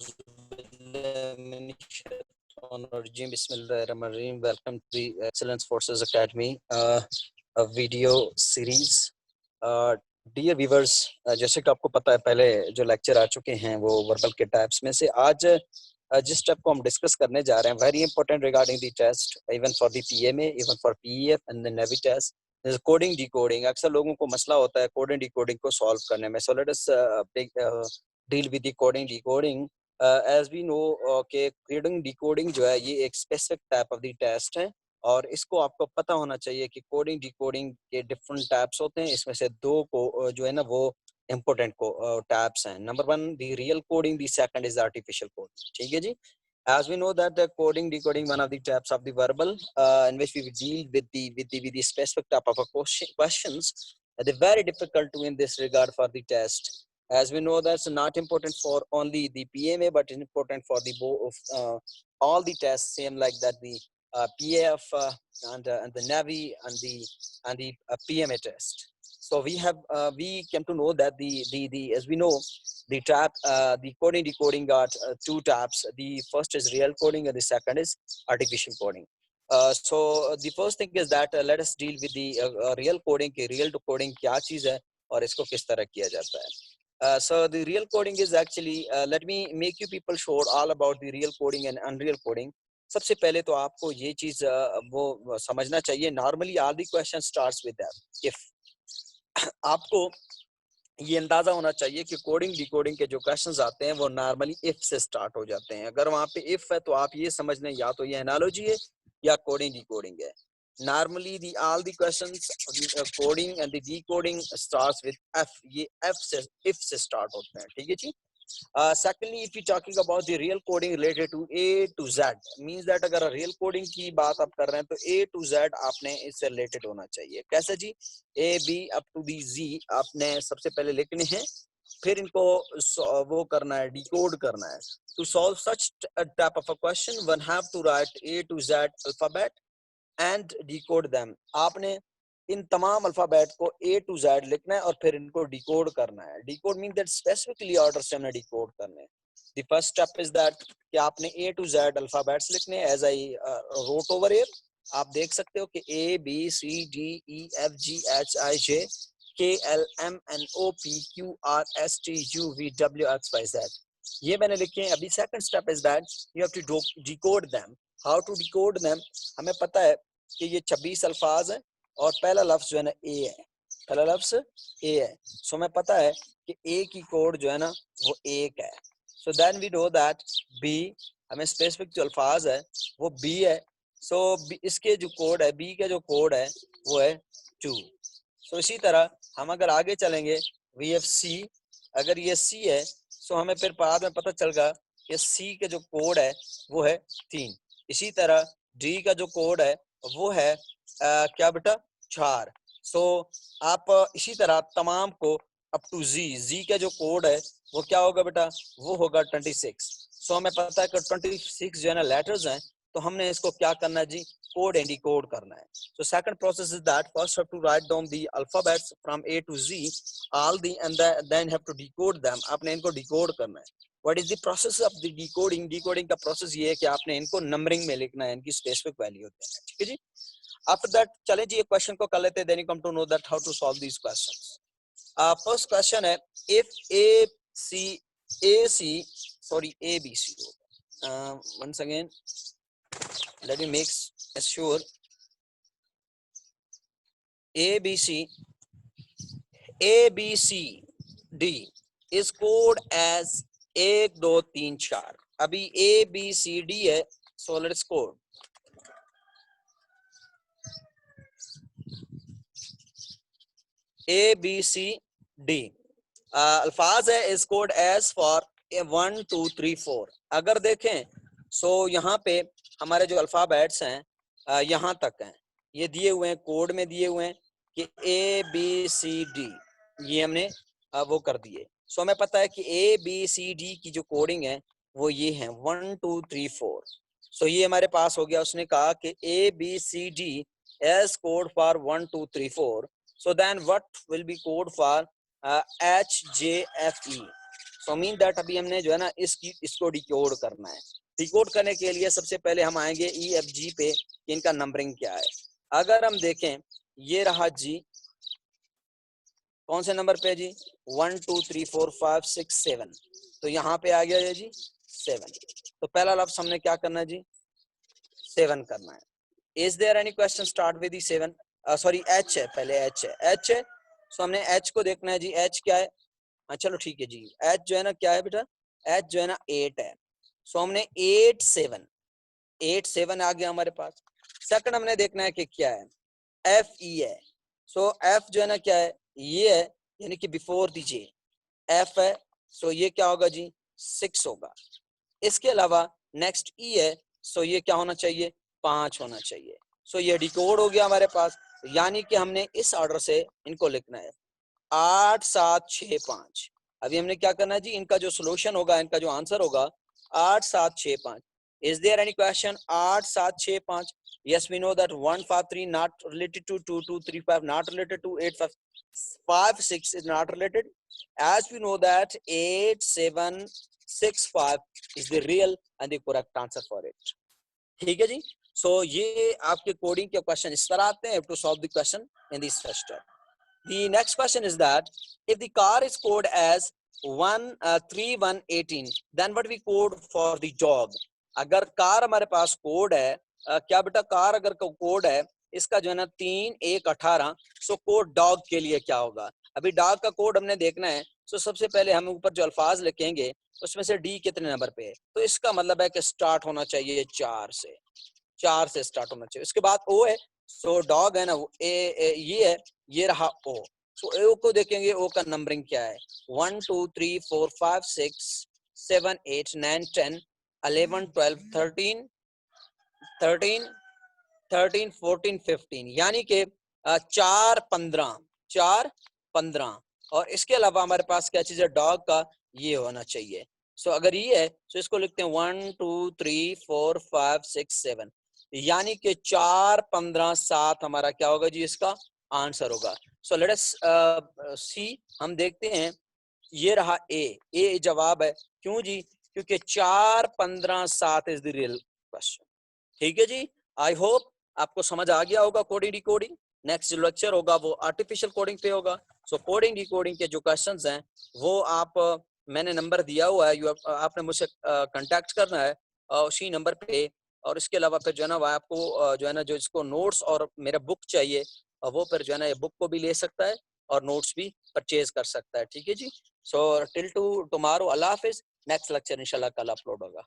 Bismillahirrahmanirrahim. Welcome to the Excellence Forces Academy, a video series. Dear viewers, जैसे कि आपको पता है पहले जो लेक्चर आ चुके हैं वो वर्बल के टाइप्स में से आज जिस टाइप को हम डिस्कस करने जा रहे हैं very important regarding the test even for the PMA even for PEF and the navy test coding decoding. अक्सर लोगों को मसला होता है कोडिंग डिकोडिंग को सॉल्व करने में। So let us deal with the coding decoding. As we know कि कोडिंग डिकोडिंग जो है ये एक specific type of the test है और इसको आपको पता होना चाहिए कि कोडिंग डिकोडिंग के डिफरेंट टाइप्स होते हैं। इसमें से दो को जो है ना वो इम्पोर्टेंट को टाइप्स हैं। Number one the real coding, the second is artificial coding. ठीक है जी। As we know that the coding decoding one of the types of the verbal in which we will deal with the specific type of a questions. They're very difficult to in this regard for the test. As we know that's not important for only the PMA but it's important for the all the tests same like that the PAF and the Navy and the PMA test. So we came to know that the as we know the type the coding decoding got two types. The first is real coding and the second is artificial coding. So the first thing is that let us deal with the real coding के real to coding क्या चीज है और इसको किस तरह किया जाता है। So the real coding is actually let me make you people sure all about the real coding and unreal coding. सबसे पहले तो आपको ये चीज वो समझना चाहिए normally all the question starts with that if आपको ये अंदाजा होना चाहिए कि कोडिंग डिकोडिंग के जो क्वेश्चंस आते हैं वो नॉर्मली इफ से स्टार्ट हो जाते हैं। अगर वहां पे इफ है तो आप ये समझ लें या तो ये एनालॉजी है या कोडिंग डिकोडिंग है। Normally the all the questions coding and the decoding starts with F. ये एफ से इफ से स्टार्ट होते हैं। ठीक है जी। Secondly, if we talking about the real coding related to A to Z, means that अगर real coding की बात आप कर रहे हैं तो A to Z आपने इससे related होना चाहिए। कैसे जी? A B up to the Z आपने सबसे पहले लिखने हैं, फिर इनको वो करना है, decode करना है। To solve such a type of a question, one have to write A to Z alphabet and decode them. आपने इन तमाम अल्फाबेट को A to Z लिखना है और फिर इनको डिकोड करना है। Decode mean that specifically order से हमने डिकोड करने हैं। The first step is that कि आपने A to Z अल्फाबेट्स लिखने हैं as I wrote over here. आप देख सकते हो कि A B C D E F G H I J K L M N O P Q R S T U V W X Y Z ये मैंने लिखे हैं। अभी second step is that you have to decode them. How to decode them? हमें पता है कि ये 26 अल्फाज है और पहला लफ्ज जो है ना ए है। पहला लफ्ज ए है। सो हमें पता है कि ए की कोड जो है ना वो एक है। So then we know that B, हमें स्पेसिफिक जो अल्फाज है वो बी है। सो इसके जो कोड है बी का जो कोड है वो है 2। सो इसी तरह हम अगर आगे चलेंगे वी हैव सी। अगर ये सी है सो हमें फिर बाद में पता चलेगा कि सी का जो कोड है वो है 3। इसी तरह डी का जो कोड है वो है क्या बेटा 4। सो आप इसी तरह तमाम को अप टू जी का जो कोड है वो क्या होगा बेटा वो होगा 26। सो हमें पता है कि 26 जो है ना लेटर्स हैं तो हमने इसको क्या करना है जी कोड एंड डिकोड करना है। So second process is that first have to write down the alphabets from A to G all the and then have to decode them. आपने इनको डिकोड करना है। What is the process of the decoding? Decoding का process ये है कि आपने इनको नंबरिंग में लिखना है, इनकी स्पेसिफिक वैल्यू देना है। ठीक है जी। After that, चलें जी एक क्वेश्चन को कर लेते हैं, then you come to know that how to solve these questions. First question है if ABC once again let me make sure ABCD is code as 1 2 3 4। अभी ABCD है, so let's code ABCD अल्फाज है इस कोड एस फॉर 1 2 3 4। अगर देखें सो यहाँ पे हमारे जो अल्फाबेट्स हैं यहाँ तक हैं, ये दिए हुए हैं कोड में दिए हुए हैं कि ABCD ये हमने वो कर दिए। सो हमें पता है कि ABCD की जो कोडिंग है वो ये है 1 2 3 4। सो ये हमारे पास हो गया। उसने कहा कि ABCD S code for 1 2 3 4। So then what will be code for HJFE? So mean that अभी हमने जो है ना इसको डिकोड करना है। डिकोड करने के लिए सबसे पहले हम आएंगे EFG पे, इनका नंबरिंग क्या है। अगर हम देखें ये रहा जी, कौन से नंबर पे जी, 1 2 3 4 5 6 7, तो यहाँ पे आ गया जी 7। तो पहला लफ्ज हमने क्या करना है जी, 7 करना है। Is there any question start with the 7, sorry H है, पहले H है। सो हमने H को देखना है जी, H क्या है। हाँ चलो ठीक है जी, H जो है ना क्या है बेटा, H जो है ना 8 है। सो हमने 8 7 आ गया हमारे पास। सेकंड हमने देखना है कि क्या है, FE है। सो F जो है ना क्या है, ये है, यानी कि बिफोर दी जे F है। सो ये क्या होगा जी, 6 होगा। इसके अलावा नेक्स्ट E है, सो ये क्या होना चाहिए, 5 होना चाहिए। सो ये डिकोड हो गया हमारे पास, यानी कि हमने इस ऑर्डर से इनको लिखना है 8 7 6 5। अभी हमने क्या करना है जी, इनका जो सोल्यूशन होगा, इनका जो आंसर होगा 8 7 6 5। Is there any question, 8 7 6 5? Yes, we know that 1 5 3 not related to 2 2 3 5 not related to 8 5 5 6 is not related, as we know that 8 7 6 5 is the real and the correct answer for it. ठीक है जी। सो ये आपके coding के question इस तरह आते हैं, to solve the question in this first step. The next question is that if the car is coded as 13118, then what we code for the dog? अगर कार हमारे पास कोड है, क्या बेटा, कार अगर कोड है इसका जो है ना 3118, सो कोड डॉग के लिए क्या होगा। अभी डॉग का कोड हमने देखना है। सो सबसे पहले हम ऊपर जो अल्फाज लिखेंगे उसमें से डी कितने नंबर पे है, तो इसका मतलब है कि स्टार्ट होना चाहिए 4 से स्टार्ट होना चाहिए। उसके बाद ओ है, सो डॉग है ना, ये है, ये रहा ओ। सो ओ को देखेंगे, ओ का नंबरिंग क्या है, 1 2 3 4 5 6 7 8 9 10 11 12 13 13 13 14 15, यानी कि 4 15। और इसके अलावा हमारे पास क्या चीज है, डॉग का ये होना चाहिए। सो अगर ये है तो इसको लिखते हैं 1 2 3 4 5 6 7, यानी कि 4 15 7 हमारा क्या होगा जी, इसका आंसर होगा। सो लेट अस सी, हम देखते हैं, ये रहा ए जवाब है। क्यों जी, क्योंकि 4 15 7 इज द रियल क्वेश्चन। ठीक है जी, आई होप आपको समझ आ गया होगा कोडिंग डिकोडिंग। नेक्स्ट जो लेक्चर होगा वो आर्टिफिशियल कोडिंग पे होगा। सो कोडिंग डिकोडिंग के जो क्वेश्चंस हैं वो आप मैंने नंबर दिया हुआ है, आपने मुझसे कांटेक्ट करना है उसी नंबर पे। और इसके अलावा फिर जो है ना, वह आपको जो है ना, जो इसको नोट्स और मेरा बुक चाहिए, वो फिर जो है ना, ये बुक को भी ले सकता है और नोट्स भी परचेज कर सकता है। ठीक है जी। सो टिल टू टुमारो, अल्लाह हाफिज। नेक्स्ट लेक्चर इंशाल्लाह कल अपलोड होगा।